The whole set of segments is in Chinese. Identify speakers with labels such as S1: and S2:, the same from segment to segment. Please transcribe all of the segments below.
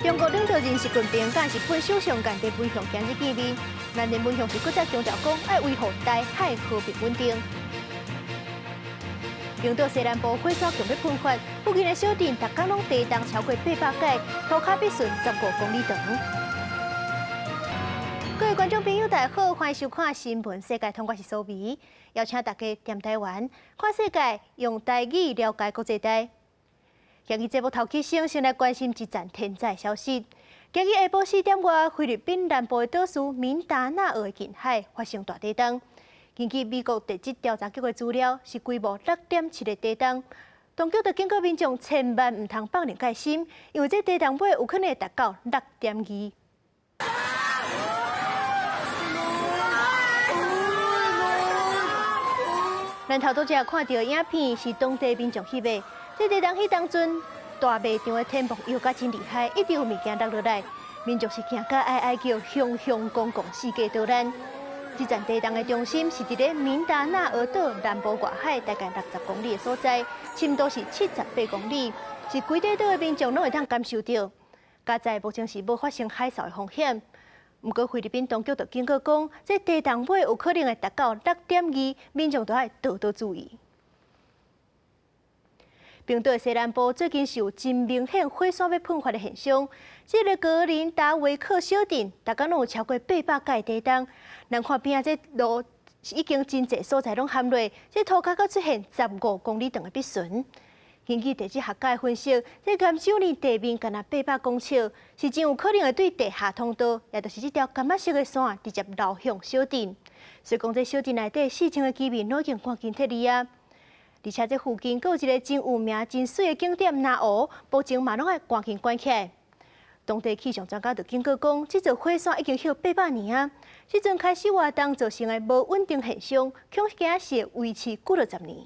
S1: 中国领导人习近平甲日本首相菅义伟向今日见面，咱日本向是搁再强调讲要维护台海和平稳定。冰岛西南部火山强要喷发，附近的小镇逐天拢地动超过800界，涂骹必顺15公里长。各位观众朋友，大家好，欢迎收看《新闻世界》，通我是苏眉，邀请大家踮台湾看世界，用台语了解国际台。今日节目头起先来关心一站天灾消息。今日下晡4点外，菲律宾南部的岛屿敏达纳俄的近海发生大地震。根据美国地质调查局的资料，是规模6.7的地震。当局就警告民众千万唔通放任戒心，因为这地震尾有可能会达到6.2。咱头拄则看到影片是当地民众翕的。这地震迄当阵，大卖场的天幕摇甲真厉害，一直有物件落落来，民众是惊甲哀叫，雄雄公公世界倒咱。这站地震的中心是伫咧敏达纳俄岛南部外海大概60公里的所在，深度是78公里，是规地岛的民众拢会当感受到。加在目前是无发生海啸的风险。不过菲律宾当局就警告讲，这地震尾有可能会达到6.2，民众都要多多注意。冰岛西南部最近是有真明显火山要喷发的现象。这个格林达维克小镇，大家拢有超过800界地震。咱看边仔这路已经真侪所在拢陷落，这涂骹阁出现15公里长的壁唇。根据地质学家的分析，这岩手呢地面干那800公尺，是真有可能会对地下通道，也就是这条甘仔色的线直接流向小镇。所以讲，这小镇内底4层的居民都已经赶紧撤离啊。而且这附近阁有一个真有名、真水的景点那湖，目前嘛拢爱赶紧关起来。当地气象专家就警告讲，这座火山已经歇800年啊，即阵开始活动造成的无稳定现象，恐惊是会维持几10年。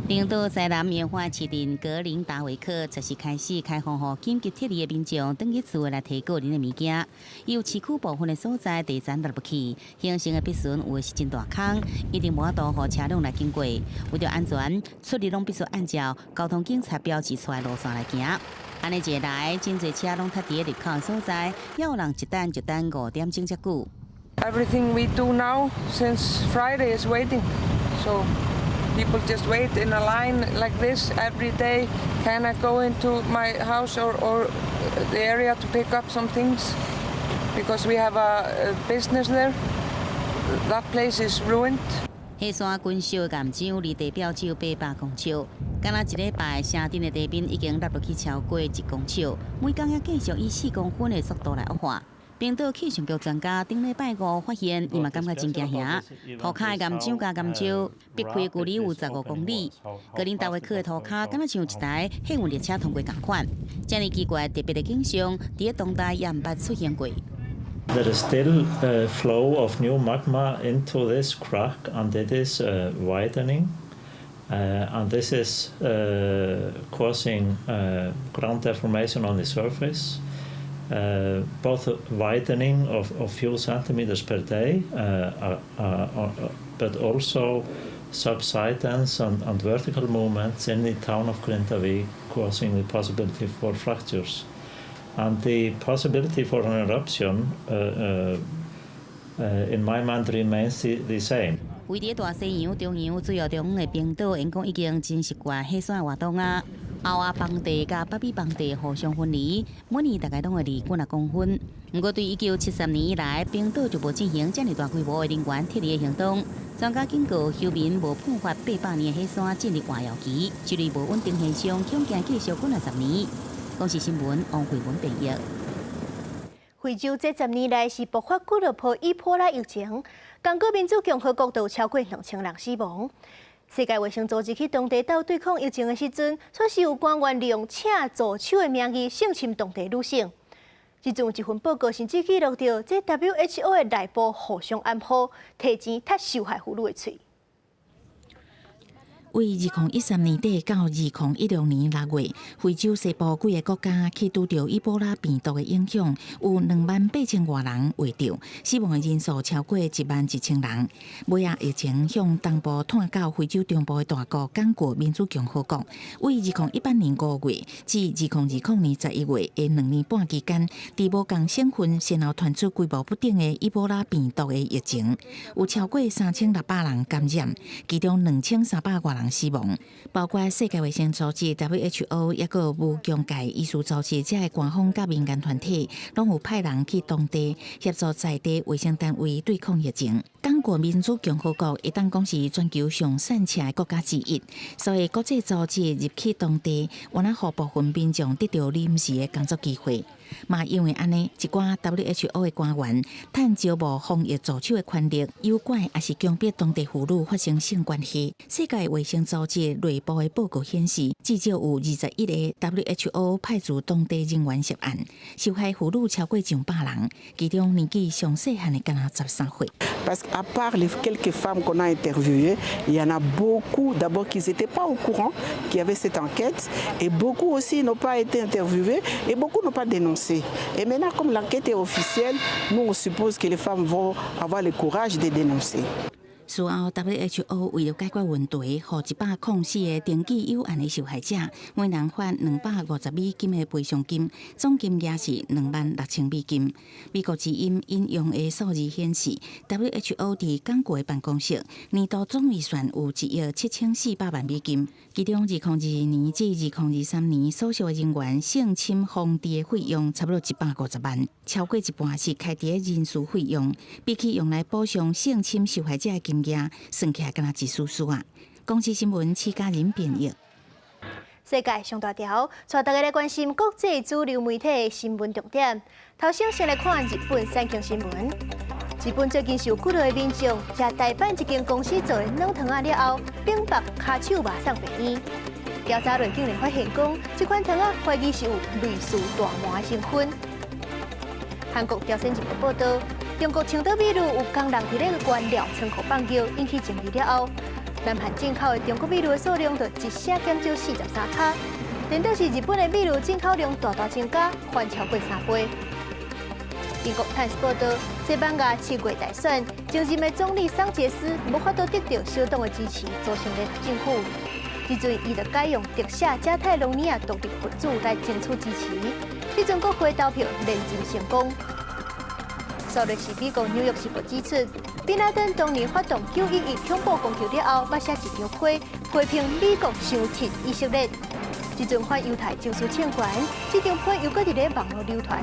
S2: 冰岛西南棉花市镇格林达维克则是开始开放予紧急撤离的民众登记厝来提个人的物件。有市区部分的所在地层落不起，形成的壁唇有的是真大坑，一定无法度予车辆来经过。为着安全，出入拢必须按照交通警察标志出来路线来行。安尼一来，真侪车拢塌伫入口的所在，也有人一等5点钟才久。
S3: Everything we do now since Friday is waiting, so. People just wait in a line like this every day. Can I go into my house or the area to pick up some things? Because we have a business there. That place is ruined.
S2: 火山滚烧岩浆离地表只有800公尺，敢若一礼拜城镇的地面已经落落去超过1公尺，每天也继续以4公分的速度来恶化。冰岛气象局专家顶礼拜5发现，伊嘛感觉真惊吓，涂骹的岩浆加岩石逼开距离有15公里，格林达维克的涂骹敢若像一台客运列车通过同款。这样奇怪特别的景象，伫当代也毋捌出现过。
S4: There is still a flow of new magma into this crack, and it is widening, and this is causing ground deformation on the surface. Both widening of few centimeters per day, but also subsidence and vertical movements in the town of Grindavik, causing the possibility for fractures. And the possibility for an eruption, in my mind, remains the same.
S2: 位伫大西洋中央主要中的冰岛，因讲已经真习惯火山活动啊。欧亚邦地甲北美邦地互相分离，每年大概拢会离几啊公分。不过，对1973年以来，冰岛就无进行这么大规模的人员撤离的行动。专家警告，休民无喷发800年的火山进入活跃期，这类无稳定现象恐惊继续几啊10年。公视新闻王慧文编译。
S1: 非洲这10年来是爆发几落波伊波拉疫情，刚果民主共和国有超过2000人死亡。世界卫生组织去当地斗对抗疫情的时阵，确实有官员利用请助手的名义性侵当地女性。即阵有一份报告甚至记录到，这 WHO 的内部互相暗号，提钱踢受害妇女的嘴。
S5: 为2013年底到2016年6月，非洲西部几个国家去拄着伊波拉病毒的影响，有28000多人为着，死亡的人数超过11000人。尾啊，疫情向东部探到非洲中部的大国刚果民主共和国，为2018年5月至2020年11月的2年半期间，伫无共省份先后传出规模不等的伊波拉病毒的疫情，有超过3600人感染，其中2300多人死亡。包括世界卫生组织 WHO 也个无疆界医师组织这些官方甲民间团体，拢有派人去当地协助在地卫生单位对抗疫情。刚果民主共和国一旦讲是全球上散车的国家之一，所以国际组织入去当地，原来让部分民众得到临时的工作机会。嘛，因为安尼，一寡 WHO 的官员趁招募防疫助手的权力，诱拐也是强迫当地妇女发生性关系。世界卫生组织内部的报告显示，至少有21个 WHO 派驻当地人员涉案，受害妇女超过100人，其中年纪上细汉的敢若13岁。
S6: Parce qu'à part les quelques femmes qu'on a interviewées, il y en a beaucoup d'abord qui n'étaient pas au courant qu'il y avait cette enquête, et beaucoup aussi n'ont pas été interviewées, et beaucoup n'ont pas dénoncé. Et maintenant, comme l'enquête est officielle, nous on suppose que les femmes vont avoir le courage de dénoncer.
S5: 事后 ，WHO 为了解决问题，予104个登记有案的受害者，每人发250美金的赔偿金，总金额是26000美金。美国之音引用的数字显示 ，WHO 伫刚果的办公室年度总预算有1亿7400万美金，其中2022年至2023年所属的人员性侵防治的费用差不多150万，超过一半是开伫的人事费用，比起用来补偿性侵受害者的金额，算起来敢若一丝丝啊！公司新闻戚家人编译。
S1: 世界上大条，带大家来关心国际主流媒体的新闻重点。头先来看日本产经新闻。日本最近有几多的民众食台版一间公司做的软糖了后，并把骹手麻送病院。调查论竟然发现讲，这款糖怀疑是有类似大麻的成分。韩国朝鲜日报报道，中国青岛秘鲁有工人伫咧原料仓库放尿，引起争议了后，南韩进口的中国秘鲁的数量就一下减少43%，连倒是日本的秘鲁进口量大大增加，翻超过3倍。英国《泰晤士》报道，西班牙7月大选，现任的总理桑切斯无法度得到小党的支持，组成联合政府。这阵，伊就改用特写加泰隆尼亚独立分子来争取支持。这阵国会投票连任成功。昨日是美国《纽约时报》指出，宾拉登当年发动911恐怖攻击了后，捌写一张批评美国伤贴以色列。这阵反犹太情绪欠权，这张批又搁伫咧网络流传。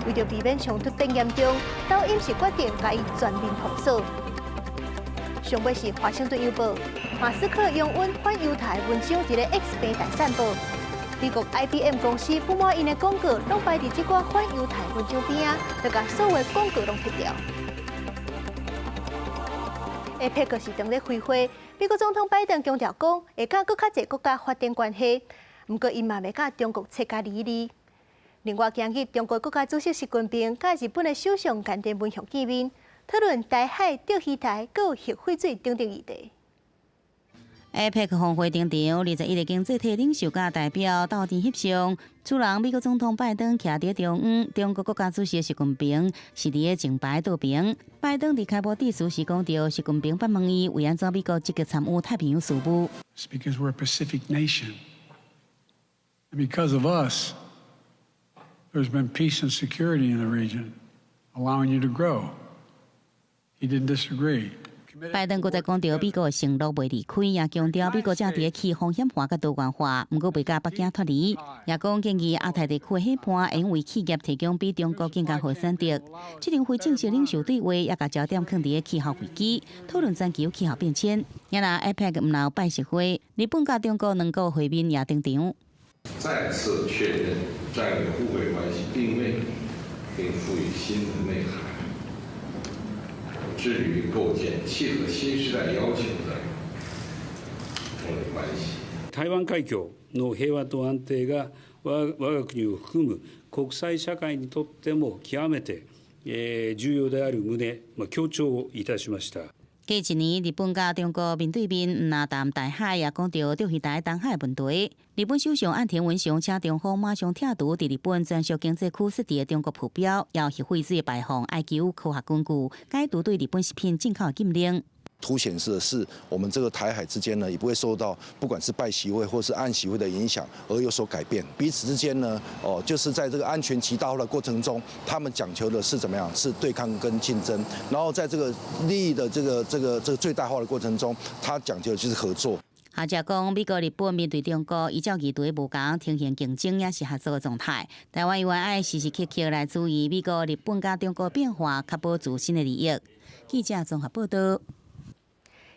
S1: 为着避免冲突变严重，抖音是决定甲伊全面封锁。上尾是《华盛顿邮报》，马斯克用阮反犹太文章伫咧 X 平台散播。美国 IBM 公司不满因的广告拢摆伫即寡反犹太文章边啊，就甲所有广告拢剔掉。APEC 是当咧开会，美国总统拜登强调讲，会甲搁较侪国家发展关系，不过因嘛袂甲中国切割利益。另外，今日中国国家主席习近平甲日本的首相菅田文雄见面，讨论台海、钓鱼台、搁有核废水等等议题。
S2: APEC 峰会顶场，21个经济体领袖甲代表斗阵翕相。主人美国总统拜登徛伫中央，中国国家主席习近平是伫咧正牌倒边。拜登伫开幕致辞时讲到，习近平反问伊为安怎美国积极参与太平洋事务。
S7: It's because we're a Pacific nation, and because of us, there's been peace and security in the region, allowing you to grow. He didn't disagree.
S2: 拜登搁再讲到美国承诺袂离开，也强调美国正伫去风险化甲多元化，毋过袂甲北京脱离。也讲建议亚太地区伙伴会为企业提供比中国更加好选择。这场非正式领袖对话也甲焦点放伫气候危机，讨论全球气候变迁。也若 APEC 毋闹拜习会，日本甲中国两个会面也登场。
S8: 再次确认战略互惠关系定位，并赋予新的内涵。致力于构建契合新时代要求的中日关系。
S9: 台湾海峡の平和と安定が我が国を含む国際社会にとっても極めて重要である旨、強調いたしました。
S2: 过一年，日本甲中国面对面，唔拿谈大海，也讲到钓鱼台东海问题。日本首相岸田文雄请中方马上拆除伫日本专属经济区设置的中国浮标，要求废止排放爱求科学根据，解除对日本食品进口禁令。
S10: 凸显的是，我们这个台海之间呢，也不会受到不管是拜习会或是岸习会的影响而有所改变。彼此之间呢，就是在这个安全极大化的过程中，他们讲求的是怎么样？是对抗跟竞争。然后在这个利益的这个最大化的过程中，他讲究的就是合作。
S2: 学者讲，美国、日本面对中国，依照议题无同，呈现竞争也是合作的状态。台湾应爱时时刻刻来注意美国、日本甲中国变化，确保自身的利益。记者综合报道。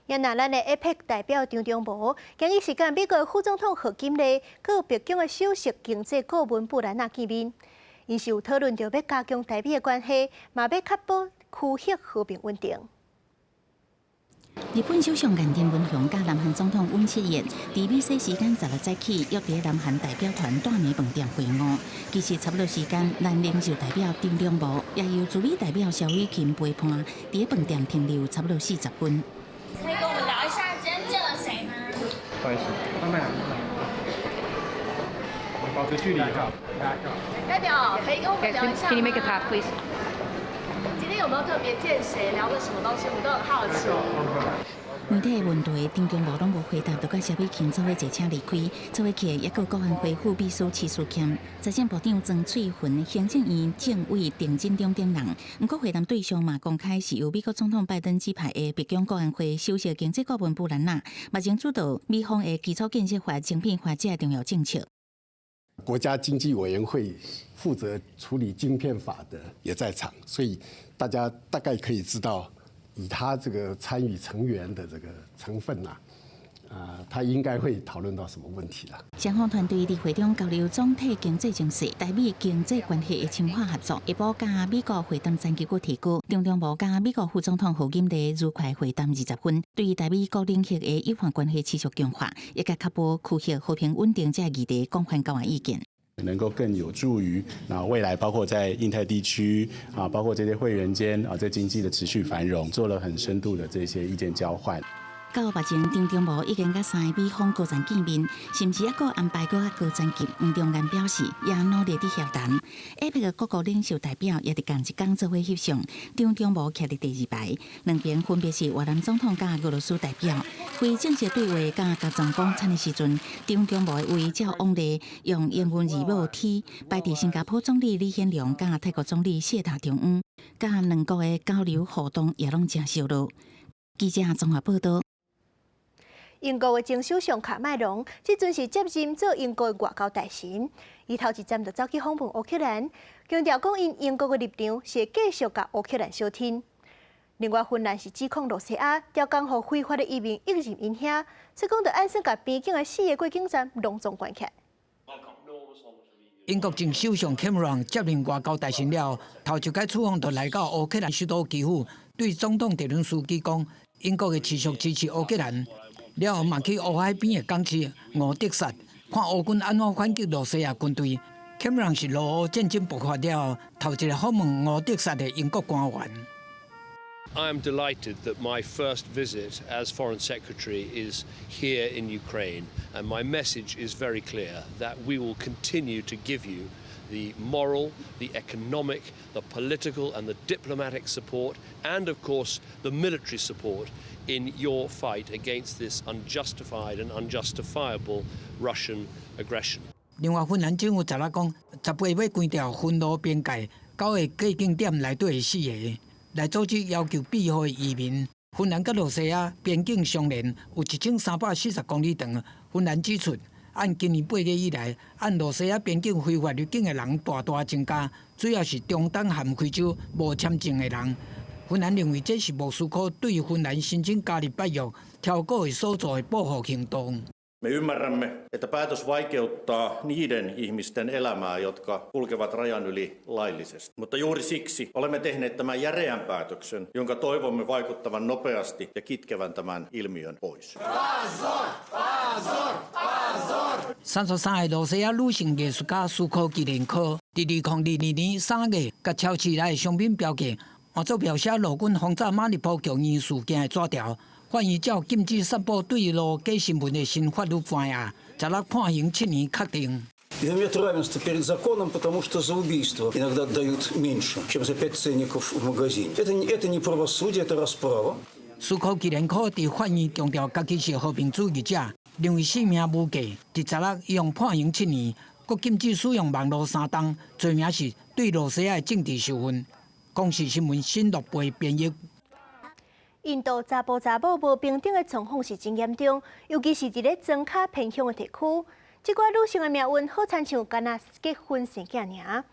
S1: 咱的 APEC 代表张忠谋，今日是跟美国副总统贺锦丽，佮北京的首席经济顾问布兰纳见面。因是有讨论到要加强台美的关系，嘛要确保区域和平稳定。
S5: 日本首相岸田文雄甲南韩总统尹锡悦，伫美西时间16早起约伫南韩代表团大内饭店会晤。其实差不多时间，咱领袖代表张忠谋也由助理代表萧雨芹陪伴，伫饭店停留差不多40分。
S11: 可以跟我们聊一下今天见了谁吗？
S12: 不好意思，慢慢来，保持距离哈。
S11: 代表可以跟我们聊一下吗？
S13: Can you make a path, please?
S11: 今天有没有特别见谁，聊了什么东西？我们都很好奇。
S5: 媒体的问题，张忠谋拢无回答，就甲萧美琴做伙坐车离开。做伙去也有国安会副秘书齐书谦、财政部长曾翠云、行政院政委丁进中等人。不过会谈对象嘛，公开是由美国总统拜登指派的北京国安会首席经济顾问布兰纳，目前主导美方的基础建设法、精品化这重要政策。
S14: 国家经济委员会负责处理晶片法的也在场，所以大家大概可以知道，以他这个参与成员的这个成分他应该会讨论到什么问题啦。
S5: 双方团队伫会中交流总体经济情势、台美经济关系的深化合作，一步甲美国会谈前结果提高。张忠谋甲美国副总统贺锦丽愉快会谈20分，对于台美各领域的友好关系持续强化，也甲确保区域和平稳定这议题广泛交换意见。
S15: 能够更有助于未来包括在印太地区包括这些会员间这经济的持续繁荣，做了很深度的这些意见交换。
S5: 到目前，张忠谋已经甲3个美方高层见面，甚至还阁安排阁高层级。黄中安表示，也努力伫协谈。APEC 各国领袖代表也伫同一天做伙翕相。张忠谋徛伫第2排，两边分别是越南总统甲俄罗斯代表。非正式对话甲甲总讲餐的时阵，张忠谋为照往例用英文字母 T 排伫新加坡总理李显龙甲泰国总理谢达中恩，甲两国的交流互动也拢真热络。记者综合报道。
S1: 英国的前首相卡麦隆，即阵是接任做英国的外交大臣。伊头一站就走去访问乌克兰，强调讲因英国的立场是继续甲乌克兰相挺。另外，芬兰是指控罗西亚调工予非法的移民一任因遐，所以讲着安算甲边境的4个过境站隆重关起。
S16: 英国前首相 Cameron 接任外交大臣了，头一届出访就来到乌克兰首都基辅，对总统泽连斯基讲，英国会持续支持乌克兰。了后嘛去乌海边的港市俄德萨，看乌军安怎反击罗西亚军队。Cameron 是俄乌战争爆发了后头一个访问俄德萨的英国官员。
S17: I am delighted that my first visit as Foreign Secretary is here in Ukraine, and my message is very clear that we will continue to give you the moral, the economic, the political and the diplomatic support, and of course the military support in your fight against this unjustified and unjustifiable Russian aggression.
S16: 另外，芬兰政府昨仔讲，10月要关掉芬罗边界9个过境点内底的4个，来组织要求庇护的移民。芬兰甲罗西亚边境相连有1340公里长。芬兰指出，按今年8月以来，按罗西亚边境非法入境的人大大增加，主要是中东和非洲无签证的人。芬兰认为这是莫斯科对芬兰申请加入北约条约所做的报复行动。
S18: Me ymmärrämme, että päätös vaikeuttaa niiden ihmisten elämää, jotka kulkevat rajan yli laillisesti. Mutta juuri siksi olemme tehneet tämän järeän päätöksen, jonka toivomme vaikuttavan nopeasti ja kitkevän tämän ilmiön pois.
S16: 33个罗西亚女性艺术家苏科基连科，伫2022年3月，甲超市内的商品标价做描写陆军轰炸马尼坡强硬事件的纸条，法院照禁止散布对路假新闻的新法律判案，16判刑7年确定。
S13: Нет равенства перед законом, потому что за убийство иногда дают меньше, чем за 5 ценников в магазине. Это не правосудие, это расправа.
S16: 司考纪念科伫法院强调，家己是和平主义者，认为性命无价，伫16用判刑7年，佮禁止使用网络3档，罪名是对罗西亚的政治受训。公视新闻新乐培编译。
S1: 印度查甫查某无平等的状况是真严重，尤其是伫咧庄卡偏乡的地区。 这寡女性的命运好亲像干那结婚生囝尔。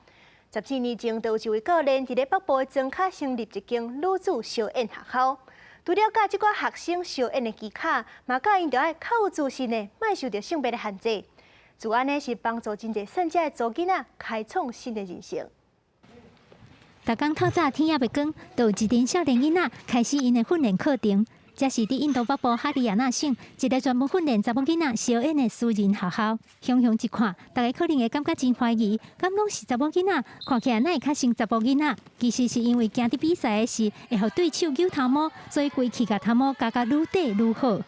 S1: 14年前，就有一位教练伫咧北部的庄卡成立一间女子小燕学校。除了教这寡学生小燕的技巧，嘛教因着爱较有自信的，莫受到性别的限制。自安尼是帮助真侪善者的做囡仔开创新的人生。
S19: 逐工透早天也未光，就有一群少年囡仔开始因的训练课程。 这是伫印度北部哈里亚纳省一个专门训练查某囡仔小燕的私人学校。乡乡一看，大家可能会感觉真怀疑，敢拢是查某囡仔，看起来哪会较像查甫囡仔？其实是因为行伫比赛的时会互对手扭头毛，所以规气甲头毛加愈短愈好。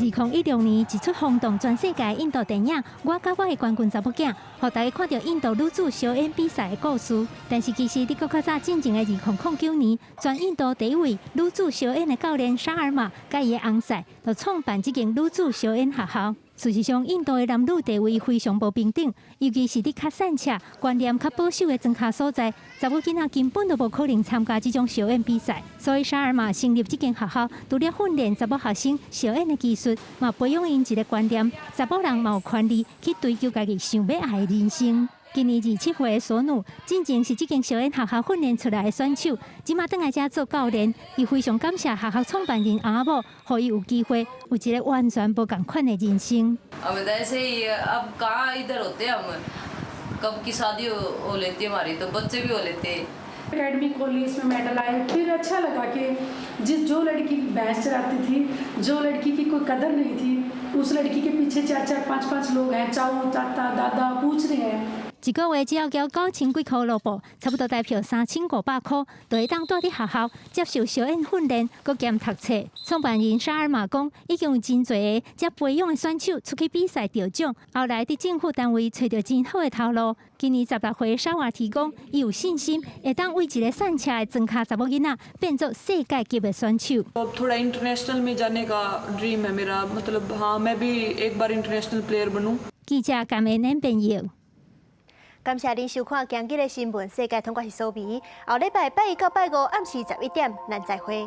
S19: 2016年，一出轰动全世界的印度电影《我甲我的冠军查某囝》，互大家看到印度女子小燕比赛的故事。但是其实，伫较早进前的2009年，全印度第一位女子小燕的教练沙尔玛，甲伊的翁婿，就创办这间女子小燕学校。事实上，印度的男女地位非常不平等，尤其是伫较散赤、观念较保守的庄卡所在，查某囡仔根本都无可能参加这种小燕比赛。所以沙尔玛成立这间学校，除了训练查某学生小燕的技术，嘛培养因一个观念：查某人嘛有权利去追求家己想要爱的人生。 今年27岁的索努，进前是这间小燕学校训练出来的选手，即马转来遮做教练，伊非常感谢学校创办人阿某，互伊有机会有一个完全无同款的人生。
S20: academy college में मेडल आए फिर अच्छा लगा कि जो लड़की भैंस चराती थी जो लड़की की कोई कदर नहीं थी उस लड़की के पीछे 4-4, 5-5 लोग हैं चाचा चाचा दादा पूछ रहे हैं
S19: 一个月只要交9000几块卢布，差不多台票3500块，就会当住伫学校接受小燕训练，佮兼读册。创办人沙尔玛讲，已经有真侪个遮培养的选手出去比赛得奖，后来伫政府单位找到真好的头路。今年16岁的沙瓦提讲，伊有信心会当为一个散赤的庄卡查某囡仔变做世界级的选手。
S21: थोड़ा इंटरनेशनल में जाने का ड्रीम है मेरा मतलब हाँ मैं भी एक बार इंटरनेशनल प्लेयर बनूं।
S19: 记者感恩恁朋友。
S1: 感谢您收看今日的新闻，世界通过是苏眉。后礼拜拜1到拜5暗时11点，咱再会。